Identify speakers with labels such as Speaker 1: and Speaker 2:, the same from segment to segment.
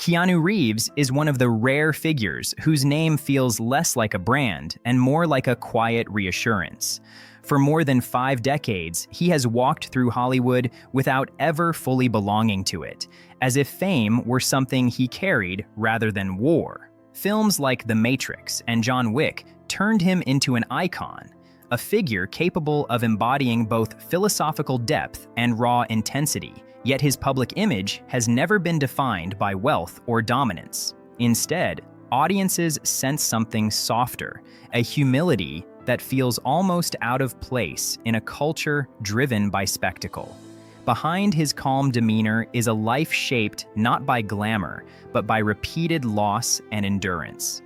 Speaker 1: Keanu Reeves is one of the rare figures whose name feels less like a brand and more like a quiet reassurance. For more than 5 decades, he has walked through Hollywood without ever fully belonging to it, as if fame were something he carried rather than wore. Films like The Matrix and John Wick turned him into an icon, a figure capable of embodying both philosophical depth and raw intensity. Yet his public image has never been defined by wealth or dominance. Instead, audiences sense something softer, a humility that feels almost out of place in a culture driven by spectacle. Behind his calm demeanor is a life shaped not by glamour, but by repeated loss and endurance.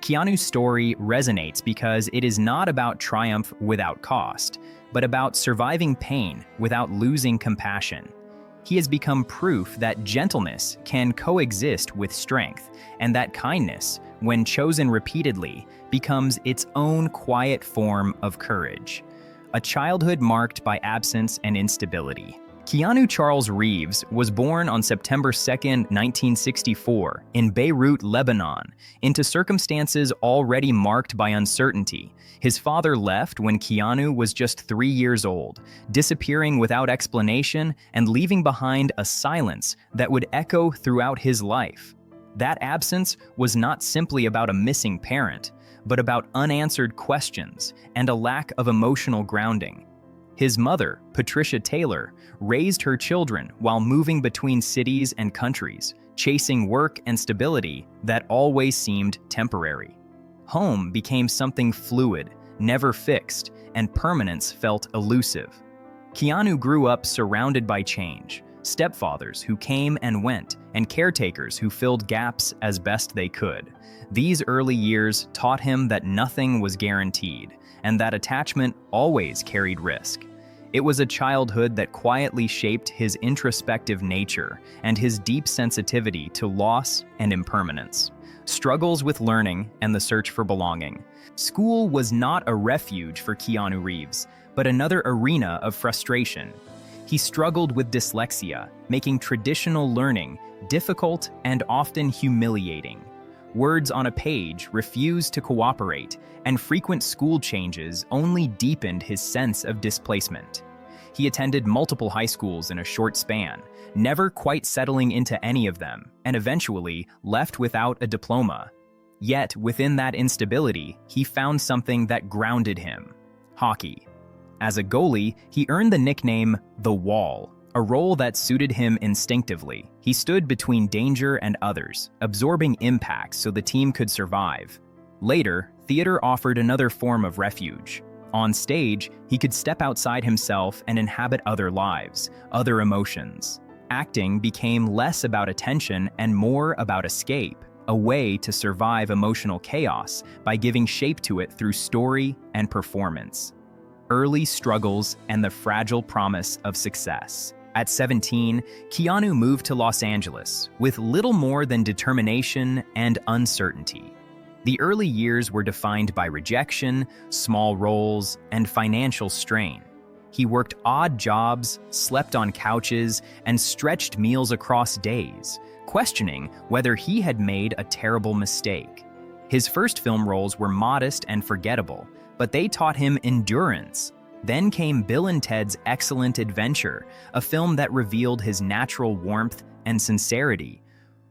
Speaker 1: Keanu's story resonates because it is not about triumph without cost, but about surviving pain without losing compassion. He has become proof that gentleness can coexist with strength, and that kindness, when chosen repeatedly, becomes its own quiet form of courage. A childhood marked by absence and instability. Keanu Charles Reeves was born on September 2, 1964, in Beirut, Lebanon, into circumstances already marked by uncertainty. His father left when Keanu was just 3 years old, disappearing without explanation and leaving behind a silence that would echo throughout his life. That absence was not simply about a missing parent, but about unanswered questions and a lack of emotional grounding. His mother, Patricia Taylor, raised her children while moving between cities and countries, chasing work and stability that always seemed temporary. Home became something fluid, never fixed, and permanence felt elusive. Keanu grew up surrounded by change, stepfathers who came and went, and caretakers who filled gaps as best they could. These early years taught him that nothing was guaranteed, and that attachment always carried risk. It was a childhood that quietly shaped his introspective nature and his deep sensitivity to loss and impermanence. Struggles with learning and the search for belonging. School was not a refuge for Keanu Reeves, but another arena of frustration. He struggled with dyslexia, making traditional learning difficult and often humiliating. Words on a page refused to cooperate, and frequent school changes only deepened his sense of displacement. He attended multiple high schools in a short span, never quite settling into any of them, and eventually left without a diploma. Yet, within that instability, he found something that grounded him: hockey. As a goalie, he earned the nickname The Wall, a role that suited him instinctively. He stood between danger and others, absorbing impacts so the team could survive. Later, theater offered another form of refuge. On stage, he could step outside himself and inhabit other lives, other emotions. Acting became less about attention and more about escape, a way to survive emotional chaos by giving shape to it through story and performance. Early struggles and the fragile promise of success. At 17, Keanu moved to Los Angeles with little more than determination and uncertainty. The early years were defined by rejection, small roles, and financial strain. He worked odd jobs, slept on couches, and stretched meals across days, questioning whether he had made a terrible mistake. His first film roles were modest and forgettable, but they taught him endurance. Then came Bill and Ted's Excellent Adventure, a film that revealed his natural warmth and sincerity.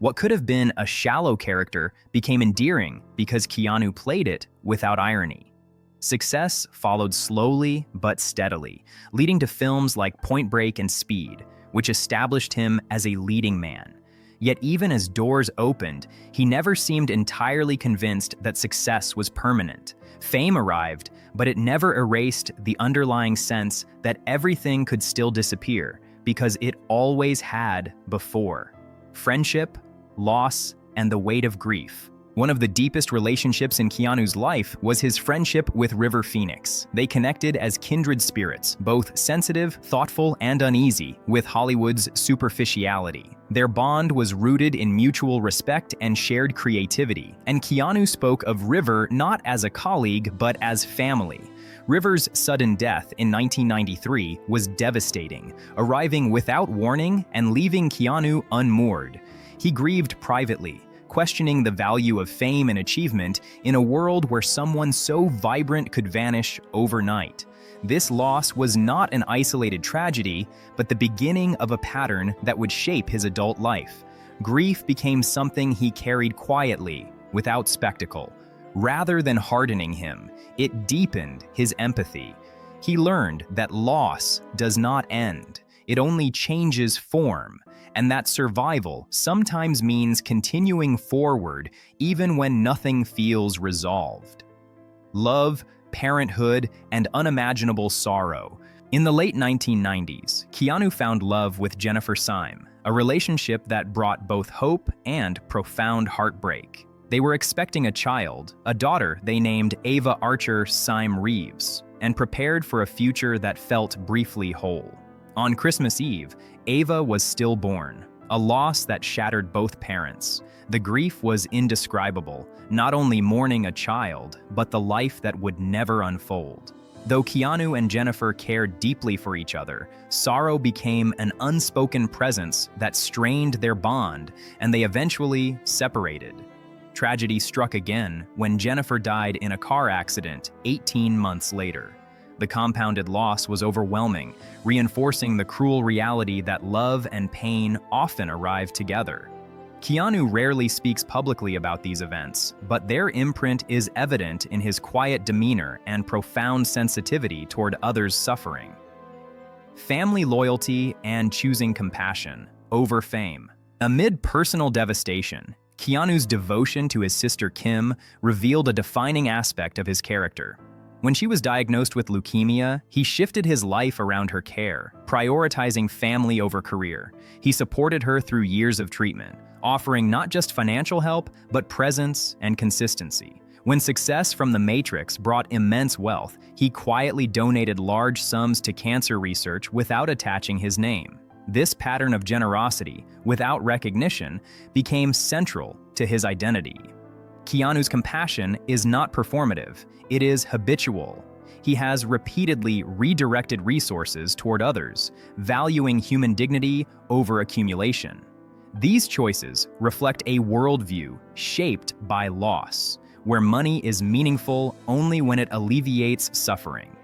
Speaker 1: What could have been a shallow character became endearing because Keanu played it without irony. Success followed slowly but steadily, leading to films like Point Break and Speed, which established him as a leading man. Yet even as doors opened, he never seemed entirely convinced that success was permanent. Fame arrived, but it never erased the underlying sense that everything could still disappear, because it always had before. Friendship, loss, and the weight of grief. One of the deepest relationships in Keanu's life was his friendship with River Phoenix. They connected as kindred spirits, both sensitive, thoughtful, and uneasy with Hollywood's superficiality. Their bond was rooted in mutual respect and shared creativity, and Keanu spoke of River not as a colleague, but as family. River's sudden death in 1993 was devastating, arriving without warning and leaving Keanu unmoored. He grieved privately, questioning the value of fame and achievement in a world where someone so vibrant could vanish overnight. This loss was not an isolated tragedy, but the beginning of a pattern that would shape his adult life. Grief became something he carried quietly, without spectacle. Rather than hardening him, it deepened his empathy. He learned that loss does not end, it only changes form, and that survival sometimes means continuing forward even when nothing feels resolved. Love, parenthood, and unimaginable sorrow. In the late 1990s, Keanu found love with Jennifer Syme, a relationship that brought both hope and profound heartbreak. They were expecting a child, a daughter they named Ava Archer Syme Reeves, and prepared for a future that felt briefly whole. On Christmas Eve, Ava was stillborn, a loss that shattered both parents. The grief was indescribable, not only mourning a child, but the life that would never unfold. Though Keanu and Jennifer cared deeply for each other, sorrow became an unspoken presence that strained their bond, and they eventually separated. Tragedy struck again when Jennifer died in a car accident 18 months later. The compounded loss was overwhelming, reinforcing the cruel reality that love and pain often arrive together. Keanu rarely speaks publicly about these events, but their imprint is evident in his quiet demeanor and profound sensitivity toward others' suffering. Family loyalty and choosing compassion over fame. Amid personal devastation, Keanu's devotion to his sister Kim revealed a defining aspect of his character. When she was diagnosed with leukemia, he shifted his life around her care, prioritizing family over career. He supported her through years of treatment, offering not just financial help, but presence and consistency. When success from The Matrix brought immense wealth, he quietly donated large sums to cancer research without attaching his name. This pattern of generosity, without recognition, became central to his identity. Keanu's compassion is not performative, it is habitual. He has repeatedly redirected resources toward others, valuing human dignity over accumulation. These choices reflect a worldview shaped by loss, where money is meaningful only when it alleviates suffering.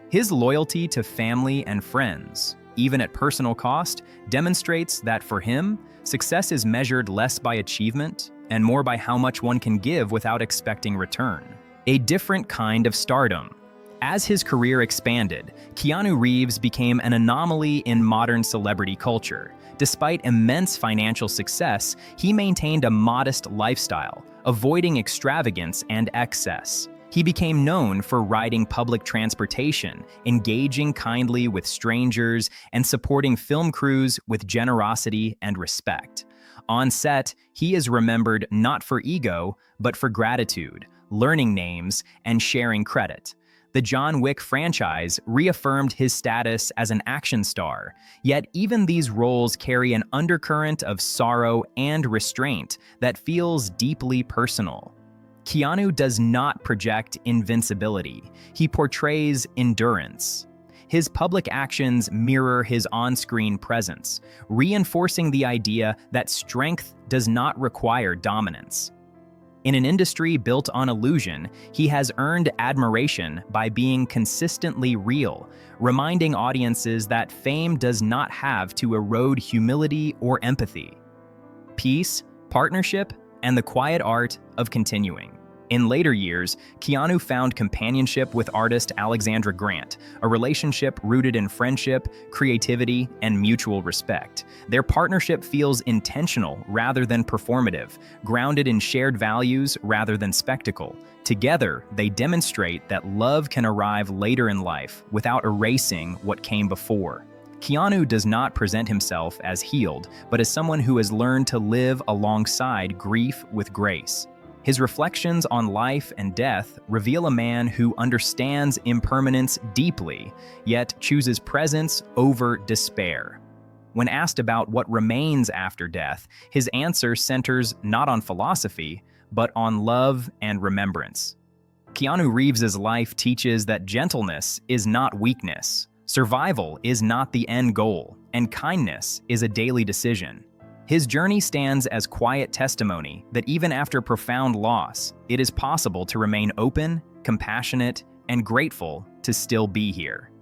Speaker 1: His loyalty to family and friends, even at personal cost, demonstrates that for him, success is measured less by achievement and more by how much one can give without expecting return. A different kind of stardom. As his career expanded, Keanu Reeves became an anomaly in modern celebrity culture. Despite immense financial success, he maintained a modest lifestyle, avoiding extravagance and excess. He became known for riding public transportation, engaging kindly with strangers, and supporting film crews with generosity and respect. On set, he is remembered not for ego, but for gratitude, learning names, and sharing credit. The John Wick franchise reaffirmed his status as an action star, yet even these roles carry an undercurrent of sorrow and restraint that feels deeply personal. Keanu does not project invincibility, he portrays endurance. His public actions mirror his on-screen presence, reinforcing the idea that strength does not require dominance. In an industry built on illusion, he has earned admiration by being consistently real, reminding audiences that fame does not have to erode humility or empathy. Peace, partnership, and the quiet art of continuing. In later years, Keanu found companionship with artist Alexandra Grant, a relationship rooted in friendship, creativity, and mutual respect. Their partnership feels intentional rather than performative, grounded in shared values rather than spectacle. Together, they demonstrate that love can arrive later in life without erasing what came before. Keanu does not present himself as healed, but as someone who has learned to live alongside grief with grace. His reflections on life and death reveal a man who understands impermanence deeply, yet chooses presence over despair. When asked about what remains after death, his answer centers not on philosophy, but on love and remembrance. Keanu Reeves' life teaches that gentleness is not weakness, survival is not the end goal, and kindness is a daily decision. His journey stands as quiet testimony that even after profound loss, it is possible to remain open, compassionate, and grateful to still be here.